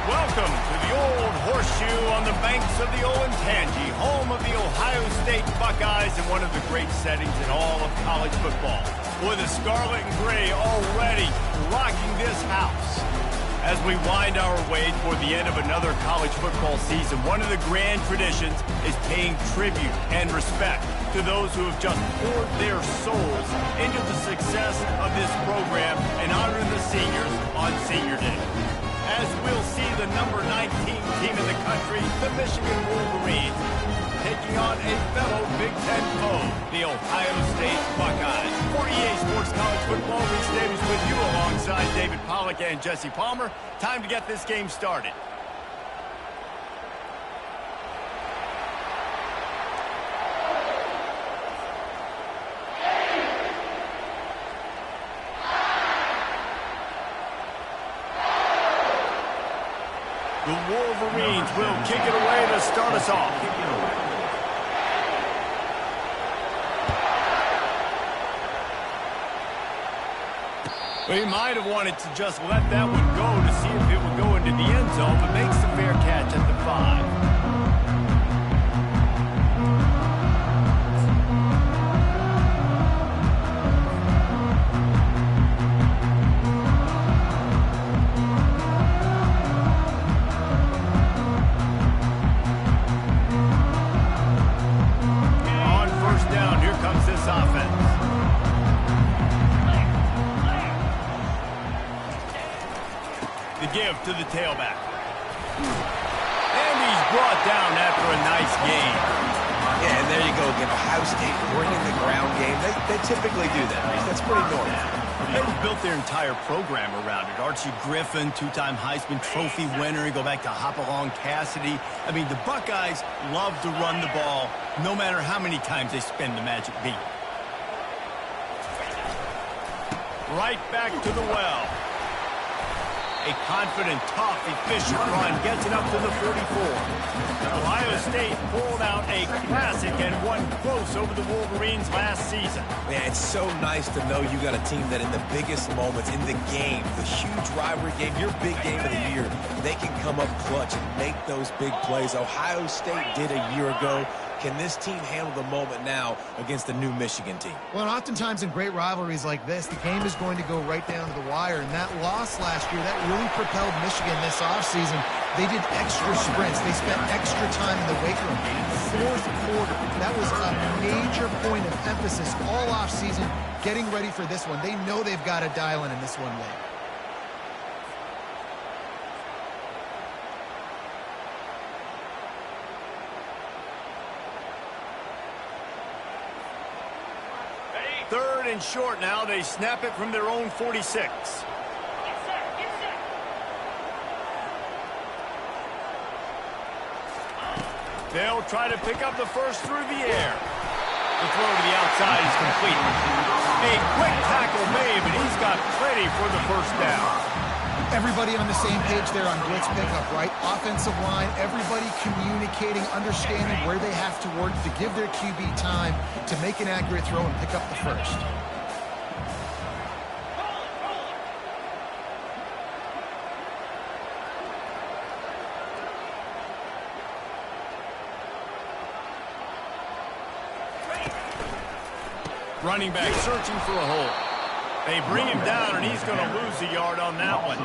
Welcome to the Old Horseshoe on the banks of the Olentangy, home of the Ohio State Buckeyes and one of the great settings in all of college football. With the scarlet and gray already rocking this house. As we wind our way toward the end of another college football season, one of the grand traditions is paying tribute and respect to those who have just poured their souls into the success of this program and honoring the seniors on Senior Day. As we'll see the number 19 team in the country, the Michigan Wolverines, taking on a fellow Big Ten foe, the Ohio State Buckeyes. For EA Sports College Football, Reese Davis with you alongside David Pollack and Jesse Palmer. Time to get this game started. The Wolverines will kick it away to start us off. Well, he might have wanted to just let that one go to see if it would go into the end zone, but makes the fair catch at the 5. Give to the tailback. And he's brought down after a nice game. Yeah, and there you go again. Ohio State bringing the ground game. They typically do that. That's pretty normal. They've built their entire program around it. Archie Griffin, two-time Heisman Trophy winner. You go back to Hopalong Cassidy. I mean, the Buckeyes love to run the ball no matter how many times they spend the magic beat. Right back to the well. A confident, tough, efficient run gets it up to the 44. Ohio State pulled out a classic and won close over the Wolverines last season. Man, it's so nice to know you got a team that in the biggest moments in the game, the huge rivalry game, your big game of the year, they can come up clutch and make those big plays. Ohio State did a year ago. Can this team handle the moment now against the new Michigan team? Well, and oftentimes in great rivalries like this, the game is going to go right down to the wire. And that loss last year, that really propelled Michigan this offseason. They did extra sprints. They spent extra time in the weight room. Fourth quarter, that was a major point of emphasis all offseason, getting ready for this one. They know they've got to dial in this one late. Third and short now. They snap it from their own 46. They'll try to pick up the first through the air. The throw to the outside is complete. A quick tackle made, but he's got plenty for the first down. Everybody on the same page there on blitz pickup, right? Offensive line, everybody communicating, understanding where they have to work to give their QB time to make an accurate throw and pick up the first. Running back searching for a hole. They bring him down, and he's going to lose a yard on that one.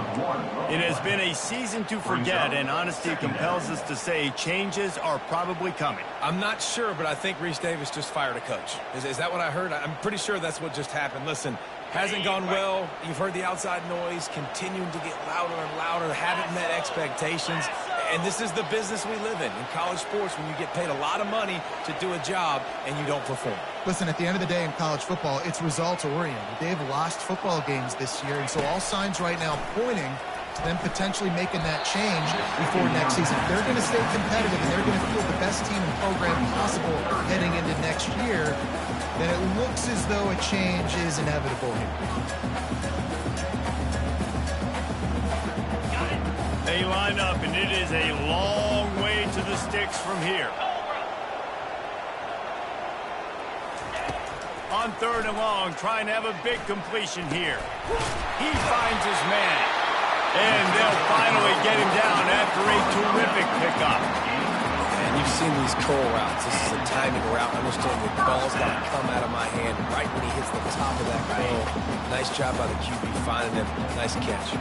It has been a season to forget, and honesty compels us to say changes are probably coming. I'm not sure, but I think Reese Davis just fired a coach. Is that what I heard? I'm pretty sure that's what just happened. Listen, hasn't gone well. You've heard the outside noise continuing to get louder and louder. Haven't met expectations. And this is the business we live in college sports, when you get paid a lot of money to do a job and you don't perform. Listen, at the end of the day in college football, it's results-oriented. They've lost football games this year, and so all signs right now pointing to them potentially making that change before next season. They're going to stay competitive, and they're going to field the best team in program possible heading into next year. Then it looks as though a change is inevitable here. They line up, and it is a long way to the sticks from here. On third and long, trying to have a big completion here. He finds his man. And they'll finally get him down after a terrific pickup. And you've seen these curl routes. This is a timing route. Understand the ball's got to come out of my hand right when he hits the top of that curl. Nice job by the QB finding him. Nice catch.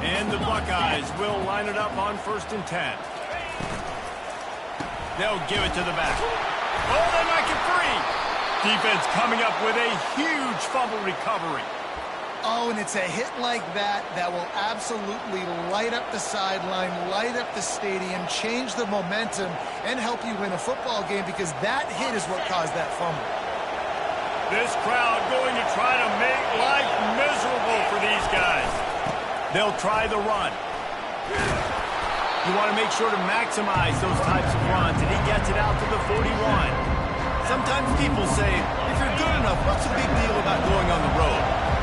And the Buckeyes will line it up on 1st and 10. They'll give it to the back. Oh, they might get free. Defense coming up with a huge fumble recovery. Oh, and it's a hit like that that will absolutely light up the sideline, light up the stadium, change the momentum, and help you win a football game because that hit is what caused that fumble. This crowd going to try to make life miserable for these guys. They'll try the run. You want to make sure to maximize those types of runs, and he gets it out to the 41. Sometimes people say, if you're good enough, what's the big deal about going on the road?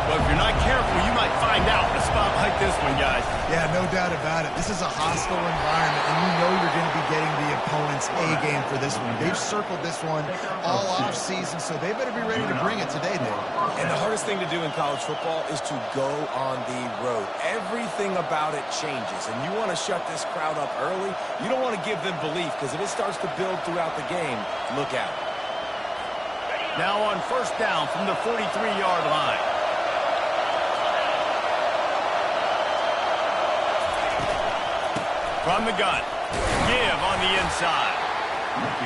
But if you're not careful, you might find out in a spot like this one, guys. Yeah, no doubt about it. This is a hostile environment, and you know you're going to be getting the opponent's A game for this one. They've circled this one all offseason, so they better be ready to bring it today, Dave. And the hardest thing to do in college football is to go on the road. Everything about it changes, and you want to shut this crowd up early. You don't want to give them belief, because if it starts to build throughout the game, look out. Now on 1st down from the 43-yard line. From the gun, give on the inside.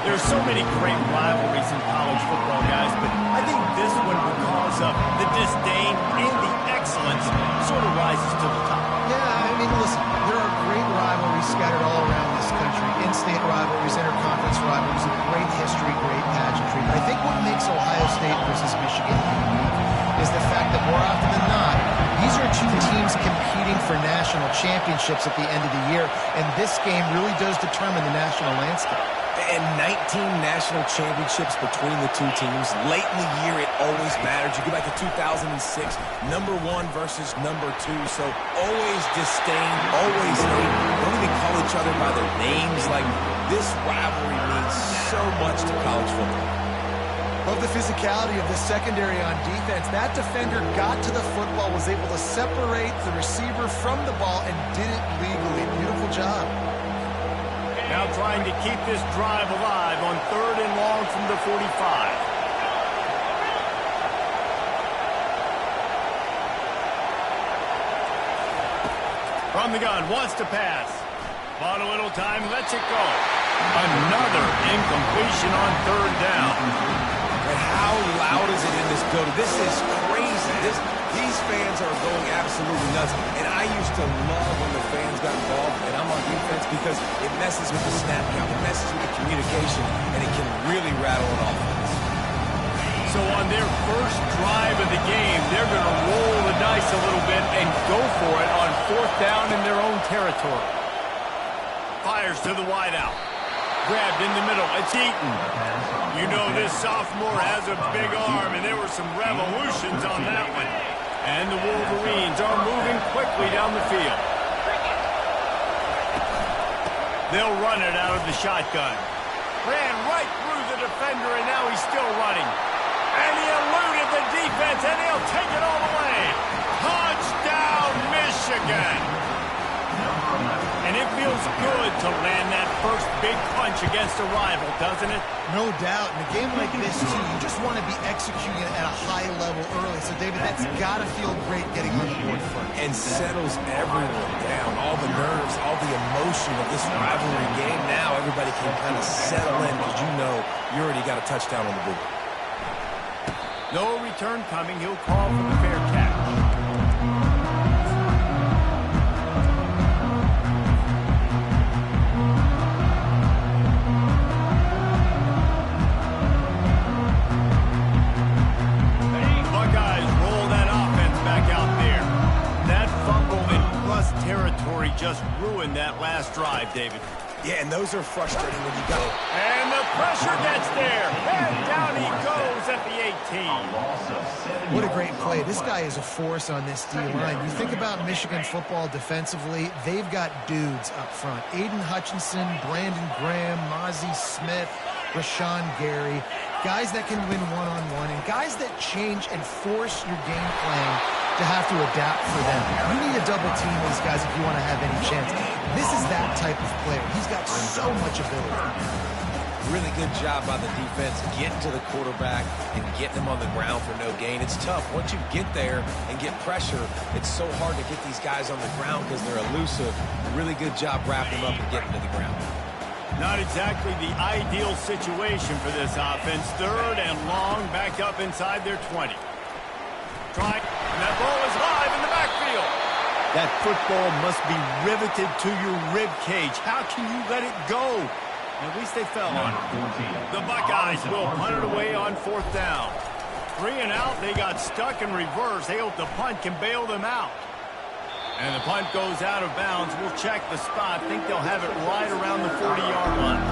There's so many great rivalries in college football, guys, but I think this one, because of the disdain and the excellence, sort of rises to the top. Yeah, I mean, listen, there are great rivalries scattered all around this country. In-state rivalries, interconference rivalries, great history, great pageantry. But I think what makes Ohio State versus Michigan unique is the fact that more often than not, these are two teams competing for national championships at the end of the year, and this game really does determine the national landscape. And 19 national championships between the two teams. Late in the year, it always matters. You go back to 2006, number 1 versus number 2. So always disdain, always hate. Don't even call each other by their names. Like, this rivalry means so much to college football. Love the physicality of the secondary on defense. That defender got to the football, was able to separate the receiver from the ball, and did it legally. Beautiful job. Now trying to keep this drive alive on 3rd and long from the 45. From the gun, wants to pass. Bought a little time, lets it go. Another incompletion on 3rd down. And how loud is it in this building? This is crazy. These fans are going absolutely nuts. And I used to love when the fans got involved, and I'm on defense, because it messes with the snap count, it messes with the communication, and it can really rattle an offense. So on their first drive of the game, they're going to roll the dice a little bit and go for it on 4th down in their own territory. Fires to the wideout. Grabbed in the middle. It's Eaton. You know this sophomore has a big arm, and there were some revolutions on that one. And the Wolverines are moving quickly down the field. They'll run it out of the shotgun. Ran right through the defender, and now he's still running. And he eluded the defense, and he'll take it all the way. Touchdown, Michigan! And it feels good to land that first big punch against a rival, doesn't it? No doubt. In a game like this, too, you just want to be executing it at a high level early. So, David, that's got to feel great getting on the board first. And settles everyone down. All the nerves, all the emotion of this rivalry game. Now everybody can kind of settle in because you know you already got a touchdown on the board. No return coming. He'll call for the fair catch. Just ruined that last drive, David. Yeah, and those are frustrating when you go. And the pressure gets there. And down he goes at the 18. What a great play. This guy is a force on this D-line. You think about Michigan football defensively, they've got dudes up front. Aiden Hutchinson, Brandon Graham, Mozzie Smith, Rashawn Gary. Guys that can win one-on-one and guys that change and force your game plan to have to adapt for them. You need to double team these guys if you want to have any chance. This is that type of player. He's got so much ability. Really good job by the defense getting to the quarterback and getting him on the ground for no gain. It's tough. Once you get there and get pressure, it's so hard to get these guys on the ground because they're elusive. Really good job wrapping them up and getting to the ground. Not exactly the ideal situation for this offense. 3rd and long, back up inside their 20. Try, and that ball is live in the backfield. That football must be riveted to your rib cage. How can you let it go? At least they fell on it. The Buckeyes will punt it away on 4th down. 3 and out, they got stuck in reverse. They hope the punt can bail them out. And the punt goes out of bounds. We'll check the spot. Think they'll have it right around the 40-yard line.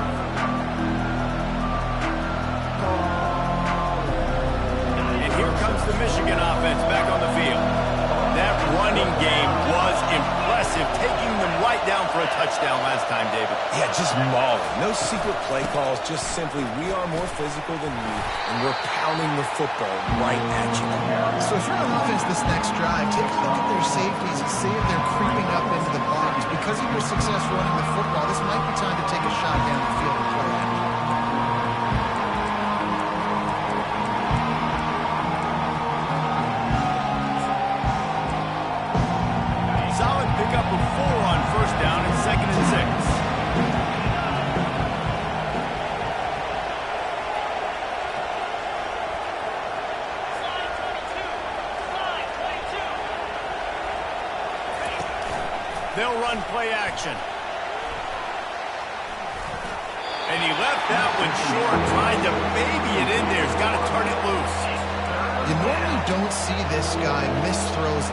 And here comes the Michigan offense back on the field. That running game was impressive, taking them right down for a touchdown last time, David. Yeah, just mauling. No secret play calls, just simply we are more physical than you, and we're pounding the football right at you. So if you're on offense this next drive, take a look at their safeties and see if they're creeping up into the box. Because of your success running the football, this might be time to take a shot down the field and play action. Up a 4 on 1st down and 2nd and 6. They'll run play action. And he left that one short, trying to baby it in there. He's got to turn it loose. You normally don't see this guy miss throws.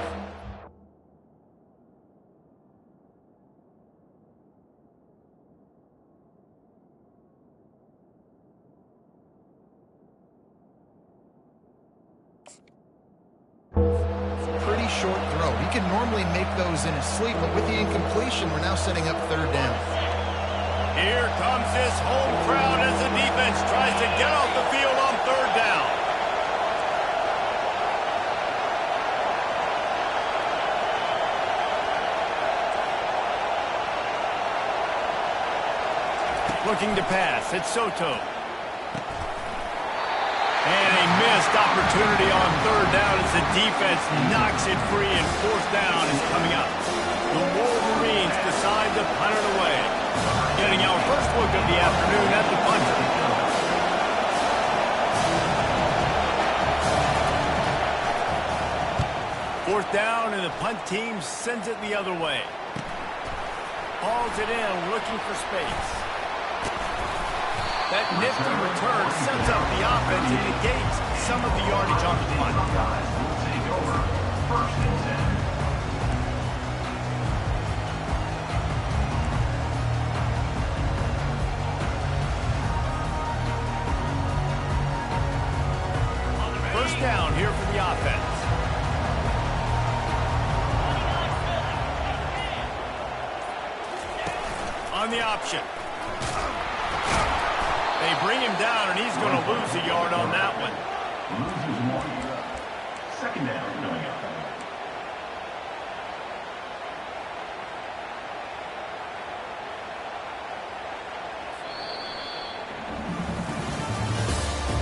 Short throw. He can normally make those in his sleep, but with the incompletion, we're now setting up 3rd down. Here comes this home crowd as the defense tries to get off the field on 3rd down. Looking to pass. It's Soto. And a missed opportunity on 3rd down as the defense knocks it free, and 4th down is coming up. The Wolverines decide to punt it away. Getting our first look of the afternoon at the punter. 4th down, and the punt team sends it the other way. Hauls it in, looking for space. That nifty return sets up the offense and negates some of the yardage on the punt. Take over 1st and 10. First down here for the offense. On the option. They bring him down, and he's going to lose a yard on that one. Loses 1. 2nd down coming up.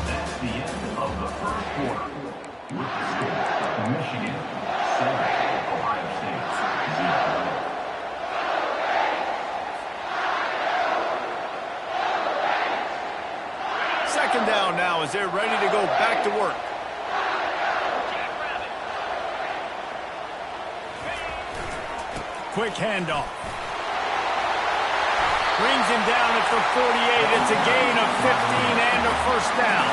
That's the end of the 1st quarter. With the score, Michigan 7, Ohio State 0. Second down now as they're ready to go back to work. Quick handoff. Brings him down at the 48. It's a gain of 15 and a 1st down.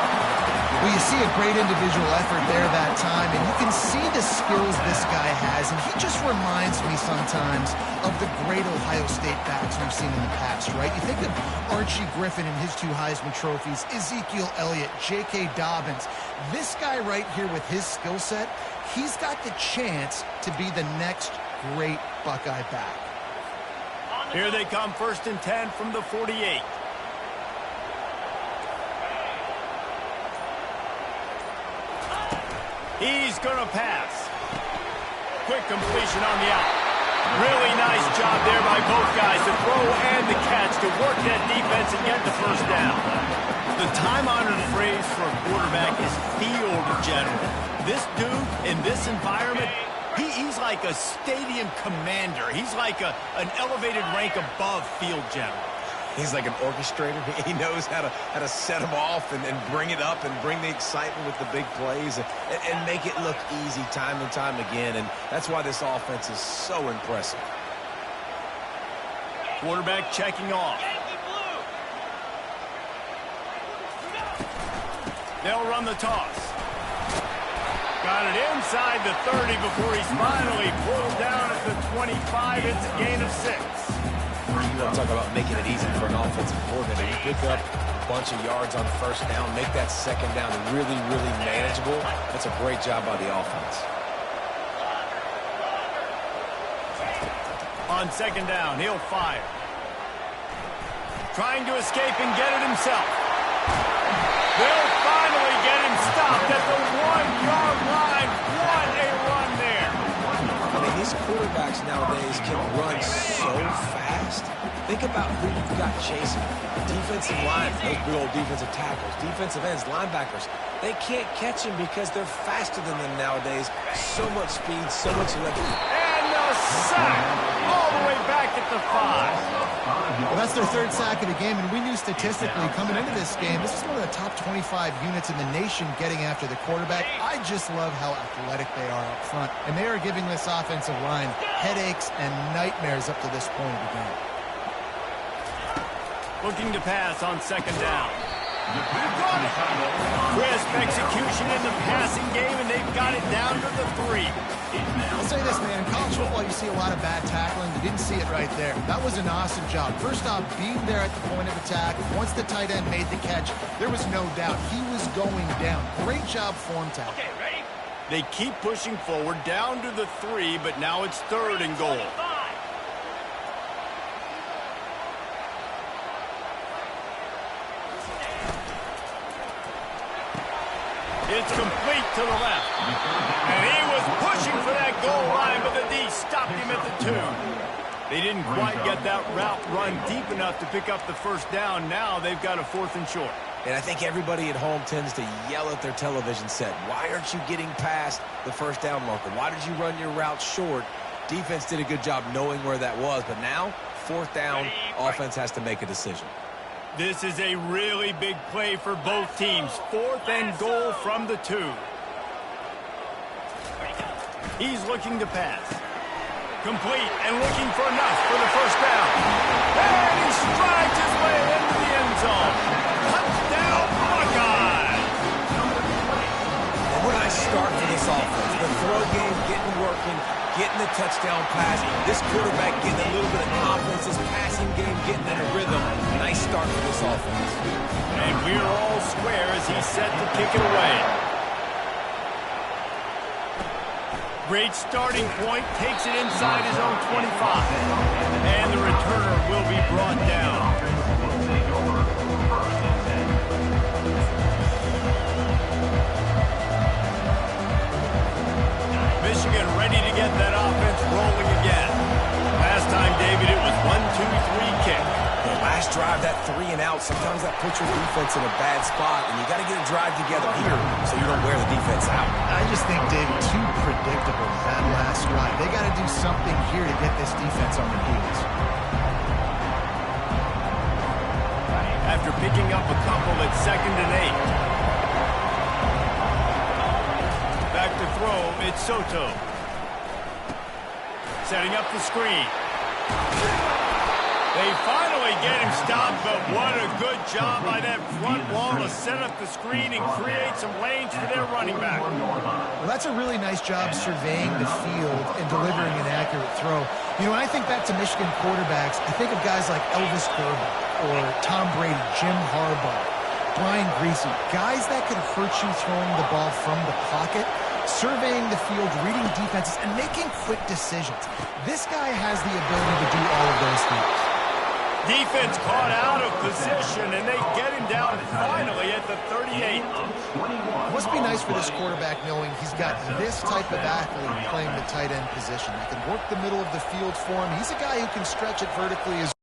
Well, you see a great individual effort there that time, and you can see the skills this guy has, and he just reminds me sometimes of the great Ohio State backs we've seen in the past, right? You think of Archie Griffin and his 2 Heisman trophies, Ezekiel Elliott, J.K. Dobbins. This guy right here with his skill set, he's got the chance to be the next great Buckeye back. Here they come, 1st and 10 from the 48. He's going to pass. quick completion on the out. Really nice job there by both guys, the throw and the catch to work that defense and get the first down. The time-honored phrase for a quarterback is field general. This dude in this environment, he's like a stadium commander. He's like an elevated rank above field general. He's like an orchestrator. He knows how to set them off and bring it up and bring the excitement with the big plays and make it look easy time and time again. And that's why this offense is so impressive. Quarterback checking off. They'll run the toss. Got it inside the 30 before he's finally pulled down at the 25. It's a gain of 6. You want to talk about making it easy for an offensive coordinator. You pick up a bunch of yards on first down, make that second down really, really manageable. That's a great job by the offense. On second down, he'll fire. Trying to escape and get it himself. They'll finally get him stopped at the 1-yard line. What a run there. I mean, these quarterbacks nowadays can run so fast. Think about who you've got chasing. Defensive line, those big old defensive tackles, defensive ends, linebackers. They can't catch him because they're faster than them nowadays. So much speed, so much electric. And a sack all the way back at the 5. Well, that's their third sack of the game, and we knew statistically coming into this game, this is one of the top 25 units in the nation getting after the quarterback. I just love how athletic they are up front, and they are giving this offensive line headaches and nightmares up to this point of the game. Looking to pass on second down. Crisp execution in the passing game, and they've got it down to the 3. I'll say this, man. In college football, you see a lot of bad tackling. You didn't see it right there. That was an awesome job. First off, being there at the point of attack. Once the tight end made the catch, there was no doubt he was going down. Great job form tackle. Okay, ready? They keep pushing forward down to the 3, but now it's 3rd and goal. It's complete to the left. And he was pushing for that goal line, but the D stopped him at the 2. They didn't quite get that route run deep enough to pick up the first down. Now they've got a 4th and short. And I think everybody at home tends to yell at their television set. Why aren't you getting past the first down marker? Why did you run your route short? Defense did a good job knowing where that was. But now, 4th down, offense has to make a decision. This is a really big play for both teams. 4th and goal from the 2. He's looking to pass. Complete and looking for enough for the first down. And he strides his way into the end zone. Touchdown, Buckeyes! And what a nice start for this offense. The throw game getting working, getting the touchdown pass. This quarterback getting a little bit of confidence. This passing game getting in a rhythm. Nice start for this offense. And we're all square as he's set to kick it away. Great starting point. Takes it inside his own 25. And the returner will be brought down. Michigan ready to get that offense rolling again. Last time, David, it was 1-2-3 kick. The last drive, that 3 and out, sometimes that puts your defense in a bad spot, and you got to get a drive together here so you don't wear the defense out. I just think, David, too predictable, that last drive. They got to do something here to get this defense on their heels. After picking up a couple at 2nd and 8. Back to throw, it's Soto. Setting up the screen. They finally get him stopped, but what a good job by that front wall to set up the screen and create some lanes for their running back. Well, that's a really nice job surveying the field and delivering an accurate throw. You know, when I think back to Michigan quarterbacks, I think of guys like Elvis Gerber or Tom Brady, Jim Harbaugh, Brian Griese, guys that could hurt you throwing the ball from the pocket, surveying the field, reading defenses, and making quick decisions. This guy has the ability to do all of those things. Defense caught out of position, and they get him down finally at the 38. It must be nice for this quarterback knowing he's got this type of athlete playing the tight end position. He can work the middle of the field for him. He's a guy who can stretch it vertically as